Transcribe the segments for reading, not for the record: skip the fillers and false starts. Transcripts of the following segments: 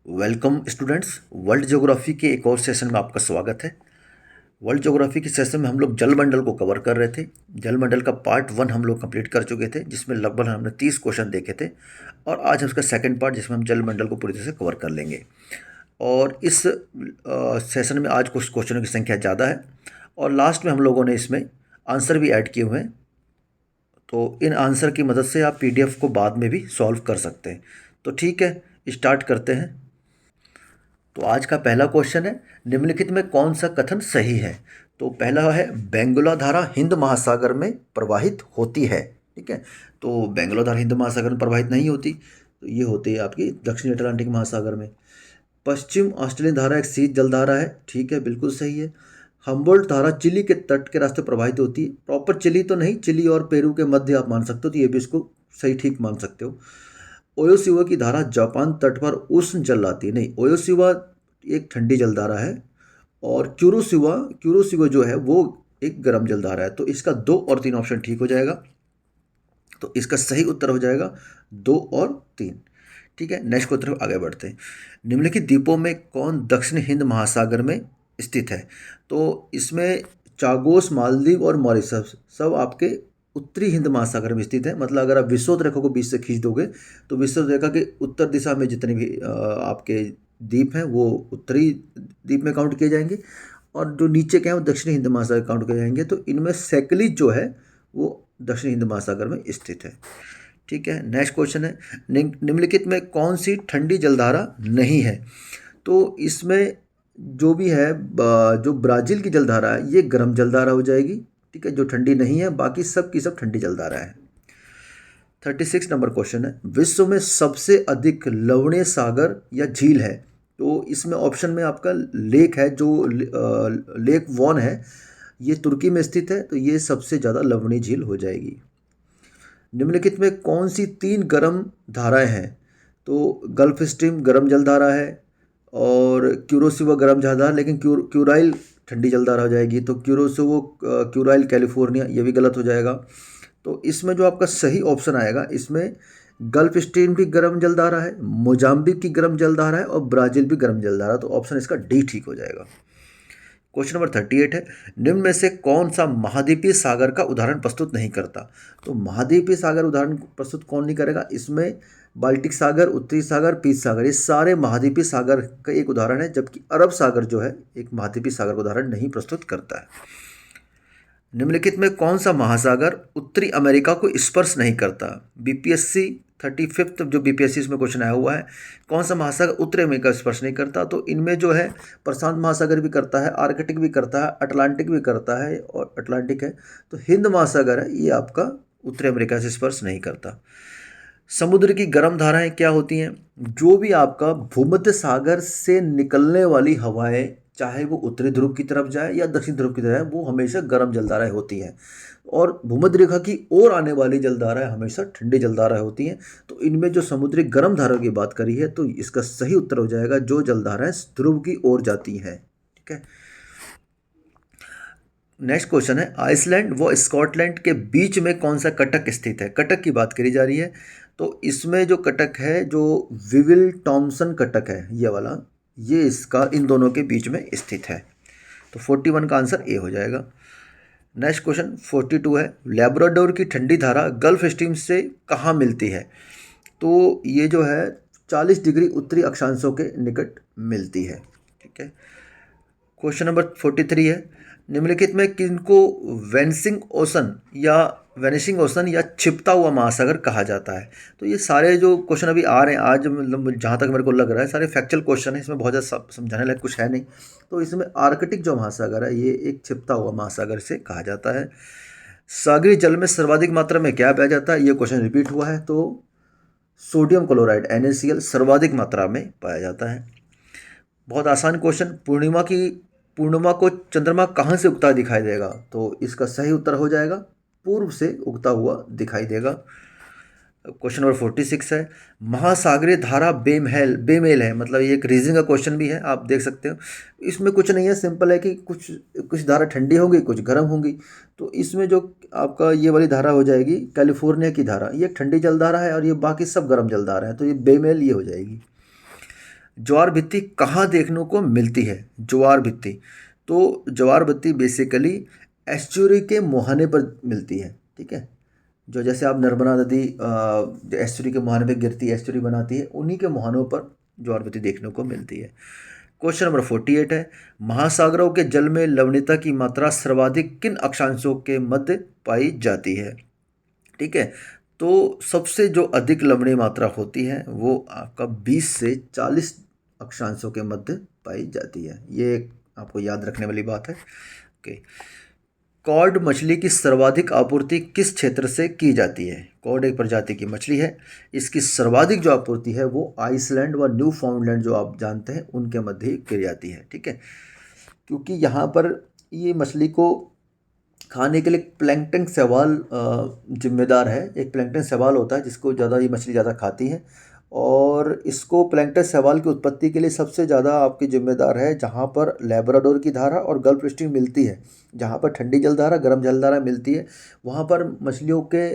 Welcome students. World geography के एक और सेशन में आपका स्वागत है। वर्ल्ड ज्योग्राफी के सेशन में हम लोग जलमंडल को कवर कर रहे थे। जलमंडल का पार्ट 1 हम लोग कंप्लीट कर चुके थे, जिसमें लगभग हमने 30 क्वेश्चन देखे थे। और आज उसका सेकंड पार्ट, जिसमें हम जलमंडल को पूरी तरह से कवर कर लेंगे। और इस सेशन में आज कुछ क्वेश्चनों की संख्या ज़्यादा है, और लास्ट में हम लोगों ने इसमें आंसर भी ऐड किए हुए हैं। तो इन आंसर की मदद से आप पीडीएफ को बाद में भी सॉल्व कर सकते हैं। तो ठीक है, स्टार्ट करते हैं। तो आज का पहला क्वेश्चन है, निम्नलिखित में कौन सा कथन सही है। तो पहला है, बेंगुला धारा हिंद महासागर में प्रवाहित होती है। ठीक है, तो बेंगुला धारा हिंद महासागर में प्रवाहित नहीं होती, तो ये होती है आपकी दक्षिणी अटलांटिक महासागर में। पश्चिम ऑस्ट्रेलियन धारा एक शीत जलधारा है। ठीक है, बिल्कुल सही है। हम्बोल्ट धारा चिली के तट के रास्ते प्रवाहित होती है। प्रॉपर चिली तो नहीं, चिली और पेरू के मध्य आप मान सकते हो, तो ये भी इसको सही ठीक मान सकते हो। ओयोसिवा की धारा जापान तट पर उष्ण जल लाती है। नहीं, ओयोसिवा एक ठंडी जलधारा है, और क्यूरोसिवा क्यूरोसिवा जो है वो एक गर्म जलधारा है। तो इसका 2 और 3 ऑप्शन ठीक हो जाएगा। तो इसका सही उत्तर हो जाएगा 2 और 3। ठीक है, नेक्स्ट की तरफ आगे बढ़ते हैं। निम्नलिखित द्वीपों में कौन दक्षिण हिंद महासागर में स्थित है। तो इसमें चागोस, मालदीव और मॉरिशस सब आपके उत्तरी हिंद महासागर में स्थित है। मतलब अगर आप विषुवत रेखा को बीच से खींच दोगे, तो विषुवत रेखा के उत्तर दिशा में जितने भी आपके द्वीप हैं वो उत्तरी द्वीप में काउंट किए जाएंगे, और जो नीचे के हैं वो दक्षिणी हिंद महासागर काउंट किए जाएंगे। तो इनमें सेकलिज जो है वो दक्षिणी हिंद महासागर में स्थित है। ठीक है, नेक्स्ट क्वेश्चन है, निम्नलिखित में कौन सी ठंडी जलधारा नहीं है। तो इसमें जो भी है, जो ब्राज़ील की जलधारा है ये गर्म जलधारा हो जाएगी। ठीक है, जो ठंडी नहीं है, बाकी सब की सब ठंडी जलधारा है। 36 नंबर क्वेश्चन है, विश्व में सबसे अधिक लवणीय सागर या झील है। तो इसमें ऑप्शन में आपका लेक है, जो लेक वॉन है, ये तुर्की में स्थित है। तो ये सबसे ज़्यादा लवणीय झील हो जाएगी। निम्नलिखित में कौन सी 3 गर्म धाराएं हैं। तो गल्फ स्ट्रीम गर्म जलधारा है, और क्यूरोसिवा गर्म जलधारा, लेकिन क्यूराइल ठंडी जलधारा हो जाएगी। तो क्यूरोसिवो क्यूराइल कैलिफोर्निया, ये भी गलत हो जाएगा। तो इसमें जो आपका सही ऑप्शन आएगा, इसमें गल्फ स्ट्रीम भी गर्म जलधारा है, मोजाम्बिक की गर्म जलधारा है, और ब्राज़ील भी गर्म जलधारा। तो ऑप्शन इसका डी ठीक हो जाएगा। क्वेश्चन नंबर 38 है, निम्न में से कौन सा महाद्वीपीय सागर का उदाहरण प्रस्तुत नहीं करता। तो महाद्वीपीय सागर उदाहरण प्रस्तुत कौन नहीं करेगा। इसमें बाल्टिक सागर, उत्तरी सागर, पीस सागर, ये सारे महाद्वीपीय सागर का एक उदाहरण है, जबकि अरब सागर जो है एक महाद्वीपीय सागर का उदाहरण नहीं प्रस्तुत करता है। निम्नलिखित में कौन सा महासागर उत्तरी अमेरिका को स्पर्श नहीं करता। बीपीएससी 35 जो बीपीएससी इसमें क्वेश्चन आया हुआ है, कौन सा महासागर उत्तरी अमेरिका स्पर्श नहीं करता। तो इनमें जो है प्रशांत महासागर भी करता है, आर्कटिक भी करता है, अटलांटिक भी करता है, और अटलांटिक है। तो हिंद महासागर है, ये आपका उत्तरी अमेरिका से स्पर्श नहीं करता। समुद्र की गर्म धाराएं क्या होती हैं। जो भी आपका भूमध्य सागर से निकलने वाली हवाएं, चाहे वो उत्तरी ध्रुव की तरफ जाए या दक्षिण ध्रुव की तरफ जाए, वो हमेशा गर्म जलधाराएं होती हैं। और भूमध्य रेखा की ओर आने वाली जलधाराएं हमेशा ठंडी जलधाराएं होती हैं। तो इनमें जो समुद्री गर्म धारा की बात करी है, तो इसका सही उत्तर हो जाएगा जो जलधाराएं ध्रुव की ओर जाती हैं। ठीक है, नेक्स्ट क्वेश्चन है, आइसलैंड व स्कॉटलैंड के बीच में कौन सा कटक स्थित है। कटक की बात करी जा रही है। तो इसमें जो कटक है, जो विविल टॉमसन कटक है, ये वाला, ये इसका इन दोनों के बीच में स्थित है। तो 41 का आंसर ए हो जाएगा। नेक्स्ट क्वेश्चन 42 है, लैब्राडोर की ठंडी धारा गल्फ स्ट्रीम से कहाँ मिलती है। तो ये जो है 40 डिग्री उत्तरी अक्षांशों के निकट मिलती है। ठीक है, क्वेश्चन नंबर 43 है, निम्नलिखित में किनको वेनिसिंग ओशन या छिपता हुआ महासागर कहा जाता है। तो ये सारे जो क्वेश्चन अभी आ रहे हैं आज, मतलब जहाँ तक मेरे को लग रहा है सारे फैक्चुअल क्वेश्चन है, इसमें बहुत ज़्यादा समझाने लायक कुछ है नहीं। तो इसमें आर्कटिक जो महासागर है, ये एक छिपता हुआ महासागर से कहा जाता है। सागरी जल में सर्वाधिक मात्रा में क्या पाया जाता है, ये क्वेश्चन रिपीट हुआ है। तो सोडियम क्लोराइड NaCl सर्वाधिक मात्रा में पाया जाता है। बहुत आसान क्वेश्चन, पूर्णिमा को चंद्रमा कहाँ से उगता दिखाई देगा। तो इसका सही उत्तर हो जाएगा पूर्व से उगता हुआ दिखाई देगा। क्वेश्चन नंबर 46 है, महासागरीय धारा बेमेल है। मतलब ये एक रीजनिंग का क्वेश्चन भी है, आप देख सकते हो। इसमें कुछ नहीं है, सिंपल है कि कुछ कुछ धारा ठंडी होंगी, कुछ गर्म होंगी। तो इसमें जो आपका ये वाली धारा हो जाएगी कैलिफोर्निया की धारा, ये ठंडी जलधारा है, और ये बाकी सब गर्म जलधारा है। तो ये बेमेल ये हो जाएगी। ज्वार भित्ति कहाँ देखने को मिलती है? ज्वार भित्ति, तो ज्वार भित्ति बेसिकली एस्चुरी के मुहाने पर मिलती है, ठीक है। जो जैसे आप नर्मदा नदी जो एस्चुरी के मुहाने पे गिरती है, एस्चुरी बनाती है, उन्हीं के मुहानों पर ज्वार भित्ति देखने को मिलती है। क्वेश्चन नंबर 48 है, महासागरों के जल में लवणता की मात्रा सर्वाधिक किन अक्षांशों के मध्य पाई जाती है? ठीक है, तो सबसे जो अधिक लवणीय मात्रा होती है वो आपका 20 से 40 अक्षांशों के मध्य पाई जाती है। ये आपको याद रखने वाली बात है। ओके, कॉड मछली की सर्वाधिक आपूर्ति किस क्षेत्र से की जाती है? कॉड एक प्रजाति की मछली है, इसकी सर्वाधिक जो आपूर्ति है वो आइसलैंड व न्यू फाउंडलैंड जो आप जानते हैं उनके मध्य ही की जाती है, ठीक है। क्योंकि यहाँ पर ये मछली को खाने के लिए प्लैंकटन शैवाल जिम्मेदार है। एक प्लैंकटन शैवाल होता है जिसको ज़्यादा ये मछली ज़्यादा खाती है, और इसको प्लैंकटन शैवाल की उत्पत्ति के लिए सबसे ज़्यादा आपकी जिम्मेदार है जहाँ पर लैब्राडोर की धारा और गल्फ स्ट्रीम मिलती है। जहाँ पर ठंडी जलधारा गर्म जलधारा मिलती है वहाँ पर मछलियों के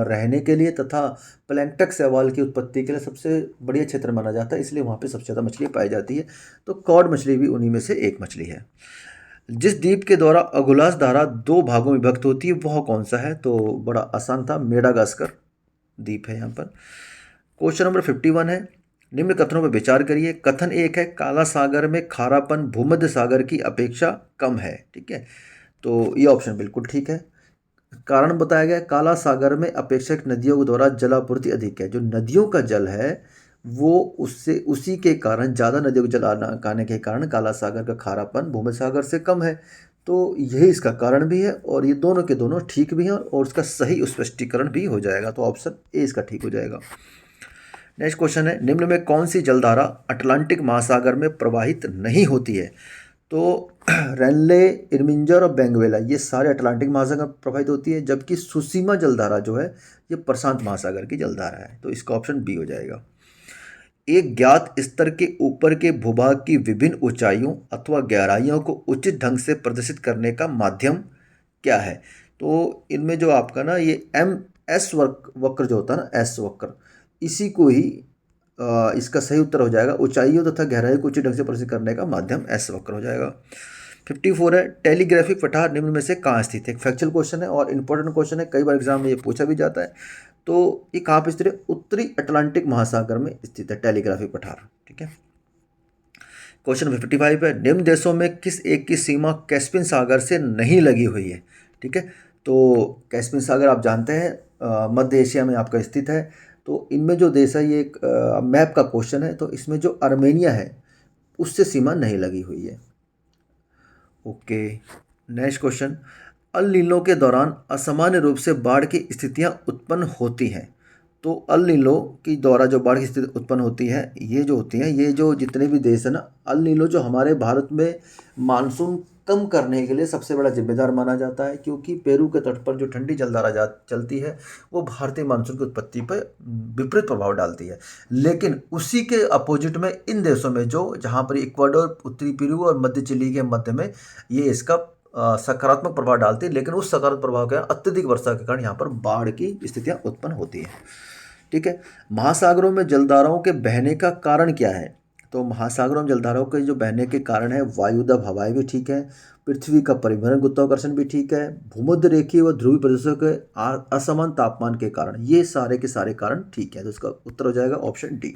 रहने के लिए तथा प्लैंकटन शैवाल की उत्पत्ति के लिए सबसे बढ़िया क्षेत्र माना जाता है, इसलिए वहाँ पर सबसे ज़्यादा मछली पाई जाती है। तो कॉड मछली भी उन्हीं में से एक मछली है। जिस द्वीप के द्वारा अगुलास धारा 2 भागों में विभक्त होती है वह कौन सा है? तो बड़ा आसान था, मेडागास्कर द्वीप है यहाँ पर। क्वेश्चन नंबर 51 है, निम्न कथनों पर विचार करिए। कथन 1 है, काला सागर में खारापन भूमध्य सागर की अपेक्षा कम है, ठीक है। तो ये ऑप्शन बिल्कुल ठीक है। कारण बताया गया, काला सागर में अपेक्षक नदियों के द्वारा जलापूर्ति अधिक है। जो नदियों का जल है वो उससे उसी के कारण, ज़्यादा नदियों के जल आने के कारण काला सागर का खारापन भूमध्य सागर से कम है। तो यही इसका कारण भी है, और ये दोनों के दोनों ठीक भी हैं, और उसका सही स्पष्टीकरण भी हो जाएगा। तो ऑप्शन ए इसका ठीक हो जाएगा। नेक्स्ट क्वेश्चन है, निम्न में कौन सी जलधारा अटलांटिक महासागर में प्रवाहित नहीं होती है? तो रेनले, इरमिंजर और बेंगवेला ये सारे अटलांटिक महासागर में प्रवाहित होती है, जबकि सुसीमा जलधारा जो है ये प्रशांत महासागर की जलधारा है। तो इसका ऑप्शन बी हो जाएगा। एक ज्ञात स्तर के ऊपर के भूभाग की विभिन्न ऊंचाइयों अथवा गहराइयों को उचित ढंग से प्रदर्शित करने का माध्यम क्या है? तो इनमें जो आपका ना ये एस वक्र जो होता है ना, एस वक्र, इसी को ही इसका सही उत्तर हो जाएगा। ऊंचाइयों तथा गहराई को उचित ढंग से प्रदर्शित करने का माध्यम एस वक्र हो जाएगा। 54 है, टेलीग्राफिक पठार निम्न में से कहाँ स्थित है? एक फैक्चुअल क्वेश्चन है और इंपॉर्टेंट क्वेश्चन है, कई बार एग्जाम में ये पूछा भी जाता है। तो ये कहाँ पर स्थित है? उत्तरी अटलांटिक महासागर में स्थित है टेलीग्राफिक पठार, ठीक है। क्वेश्चन 55 है, निम्न देशों में किस एक की सीमा कैस्पियन सागर से नहीं लगी हुई है? ठीक है, तो कैस्पियन सागर आप जानते हैं मध्य एशिया में आपका स्थित है। तो इनमें जो देश है, ये एक मैप का क्वेश्चन है, तो इसमें जो अर्मेनिया है उससे सीमा नहीं लगी हुई है। Okay, next question, El Nino के दौरान असामान्य रूप से बाढ़ की स्थितियां उत्पन्न होती हैं। तो अल नीनो की द्वारा जो बाढ़ की स्थिति उत्पन्न होती है, ये जो होती हैं, ये जो जितने भी देश है ना, अल नीनो जो हमारे भारत में मानसून कम करने के लिए सबसे बड़ा जिम्मेदार माना जाता है, क्योंकि पेरू के तट पर जो ठंडी जलधारा चलती है वो भारतीय मानसून की उत्पत्ति पर विपरीत प्रभाव डालती है। लेकिन उसी के अपोजिट में इन देशों में जो जहाँ पर इक्वाडोर, उत्तरी पेरू और मध्य चिली के मध्य में ये इसका सकारात्मक प्रभाव डालती है, लेकिन उस सकारात्मक प्रभाव के अत्यधिक वर्षा के कारण यहाँ पर बाढ़ की स्थितियाँ उत्पन्न होती हैं, ठीक है। महासागरों में जलधाराओं के बहने का कारण क्या है? तो महासागरों में जलधाराओं के जो बहने के कारण है, वायुदाब हवाएं भी ठीक है, पृथ्वी का परिभ्रमण गुरुत्वाकर्षण भी ठीक है, भूमध्य रेखीय व ध्रुवीय प्रदेशों के असमान तापमान के कारण, ये सारे के सारे कारण ठीक है। तो इसका उत्तर हो जाएगा ऑप्शन डी।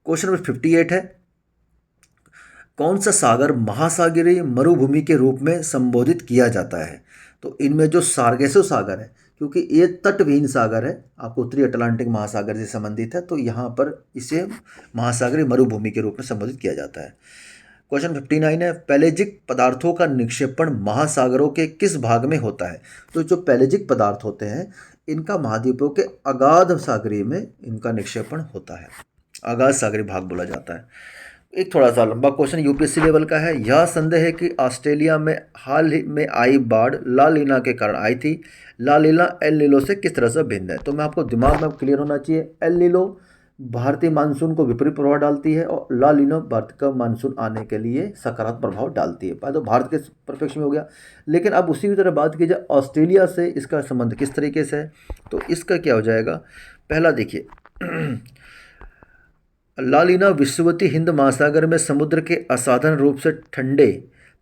क्वेश्चन नंबर 58 है, कौन सा सागर महासागरीय मरुभूमि के रूप में संबोधित किया जाता है? तो इनमें जो सार्गेसो सागर है, क्योंकि ये तटविहीन सागर है, आपको उत्तरी अटलांटिक महासागर से संबंधित है, तो यहाँ पर इसे महासागरीय मरुभूमि के रूप में संबोधित किया जाता है। क्वेश्चन 59 है, पेलेजिक पदार्थों का निक्षेपण महासागरों के किस भाग में होता है? तो जो पेलेजिक पदार्थ होते हैं इनका महाद्वीपों के अगाध सागरीय में इनका निक्षेपण होता है, अगाध सागरीय भाग बोला जाता है। एक थोड़ा सा लंबा क्वेश्चन यूपीएससी लेवल का है, यह संदेह है कि ऑस्ट्रेलिया में हाल ही में आई बाढ़ ला लीना के कारण आई थी। ला लीना एल नीनो से किस तरह से भिन्न है? तो मैं आपको दिमाग में क्लियर होना चाहिए, एल नीनो भारतीय मानसून को विपरीत प्रभाव डालती है और ला लीना भारत का मानसून आने के लिए सकारात्मक प्रभाव डालती है। तो भारत के परिप्रेक्ष्य में हो गया, लेकिन अब उसी की तरह बात की जाए ऑस्ट्रेलिया से इसका संबंध किस तरीके से है, तो इसका क्या हो जाएगा? पहला देखिए ला लीना विषुवती हिंद महासागर में समुद्र के असाधारण रूप से ठंडे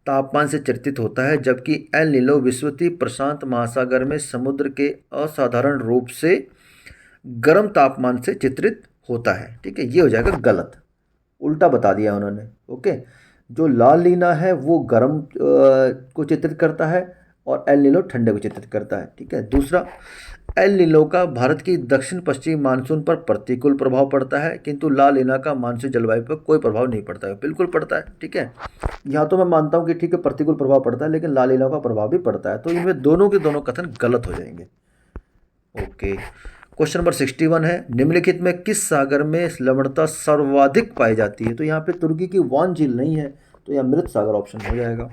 तापमान से चित्रित होता है, जबकि एल नीनो विषुवती प्रशांत महासागर में समुद्र के असाधारण रूप से गर्म तापमान से चित्रित होता है। ठीक है, ये हो जाएगा गलत, उल्टा बता दिया उन्होंने। ओके, जो ला लीना है वो गर्म को चित्रित करता है और एल नीनो ठंडे को चित्रित करता है। ठीक है, दूसरा, एल नीनो का भारत की दक्षिण पश्चिमी मानसून पर प्रतिकूल प्रभाव पड़ता है, किंतु ला लीना का मानसून जलवायु पर कोई प्रभाव नहीं पड़ता है। बिल्कुल पड़ता है। ठीक है, यहाँ तो मैं मानता हूँ कि ठीक है प्रतिकूल प्रभाव पड़ता है, लेकिन ला लीना का प्रभाव भी पड़ता है, तो इनमें दोनों के दोनों कथन गलत हो जाएंगे। ओके, क्वेश्चन नंबर 61 है, निम्नलिखित में किस सागर में लवणता सर्वाधिक पाई जाती है? तो यहाँ पे तुर्की की वान झील नहीं है, तो यह मृत सागर ऑप्शन हो जाएगा।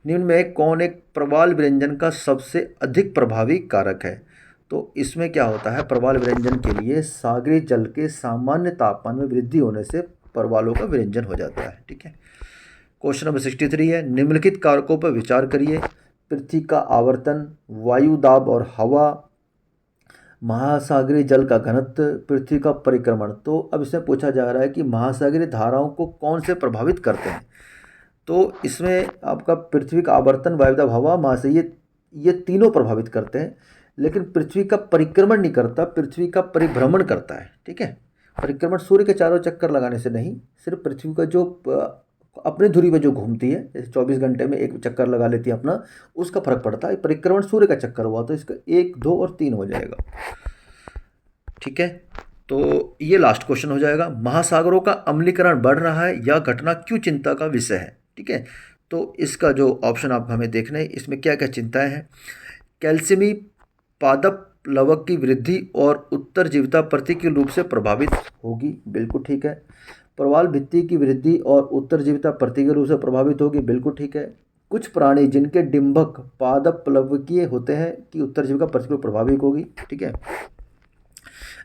निम्न में कौन एक प्रवाल विरंजन का सबसे अधिक प्रभावी कारक है? तो इसमें क्या होता है, प्रवाल विरंजन के लिए सागरी जल के सामान्य तापमान में वृद्धि होने से प्रवालों का विरंजन हो जाता है। ठीक है, क्वेश्चन नंबर 63 है, निम्नलिखित कारकों पर विचार करिए। पृथ्वी का आवर्तन, वायु दाब और हवा, महासागरीय जल का घनत्व, पृथ्वी का परिक्रमण। तो अब इसमें पूछा जा रहा है कि महासागरीय धाराओं को कौन से प्रभावित करते हैं? तो इसमें आपका पृथ्वी का आवर्तन, वायुदाब, हवा, महासागरीय, ये तीनों प्रभावित करते हैं, लेकिन पृथ्वी का परिक्रमण नहीं करता, पृथ्वी का परिभ्रमण करता है। ठीक है, परिक्रमण सूर्य के चारों चक्कर लगाने से नहीं, सिर्फ पृथ्वी का जो अपने धुरी पर जो घूमती है, जैसे 24 घंटे में एक चक्कर लगा लेती है अपना, उसका फर्क पड़ता है। परिक्रमण सूर्य का चक्कर हुआ तो इसका 1, 2 और 3 हो जाएगा। ठीक है, तो ये लास्ट क्वेश्चन हो जाएगा। महासागरों का अम्लीकरण बढ़ रहा है, यह घटना क्यों चिंता का विषय है? ठीक है, तो इसका जो ऑप्शन आप हमें देखना है, इसमें क्या क्या चिंताएं हैं। कैल्शियमी पादप लवक की वृद्धि और उत्तर जीविता प्रतिकूल रूप से प्रभावित होगी, बिल्कुल ठीक है। प्रवाल भित्ति की वृद्धि और उत्तर जीविता प्रतिकूल रूप से प्रभावित होगी, बिल्कुल ठीक है। कुछ प्राणी जिनके डिंबक पादप प्लवकीय होते हैं कि उत्तर जीविका प्रतिकूल प्रभावित होगी। ठीक है,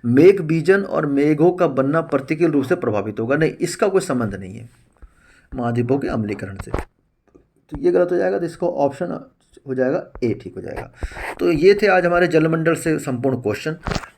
मेघ बीजन और मेघों का बनना प्रतिकूल रूप से प्रभावित होगा, नहीं, इसका कोई संबंध नहीं है महाद्वीपों के अम्लीकरण से, तो ये गलत हो जाएगा। तो इसका ऑप्शन हो जाएगा ए, ठीक हो जाएगा। तो ये थे आज हमारे जलमंडल से संपूर्ण क्वेश्चन,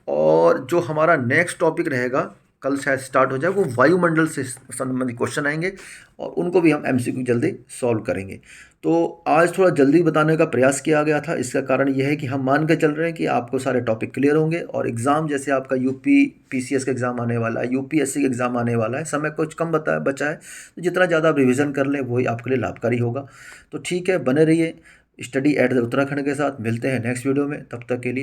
और जो हमारा नेक्स्ट टॉपिक रहेगा, कल शायद स्टार्ट हो जाए, वो वायुमंडल से संबंधित क्वेश्चन आएंगे और उनको भी हम एमसीक्यू जल्दी सॉल्व करेंगे। तो आज थोड़ा जल्दी बताने का प्रयास किया गया था, इसका कारण यह है कि हम मान के चल रहे हैं कि आपको सारे टॉपिक क्लियर होंगे, और एग्ज़ाम जैसे आपका यूपी पीसीएस का एग्ज़ाम आने वाला है, यूपीएससी का एग्ज़ाम आने वाला है, समय कुछ कम बचा है, तो जितना ज़्यादा आप रिविज़न कर लें वही आपके लिए लाभकारी होगा। तो ठीक है, बने रहिए स्टडी एट द उत्तराखंड के साथ। मिलते हैं नेक्स्ट वीडियो में, तब तक के लिए।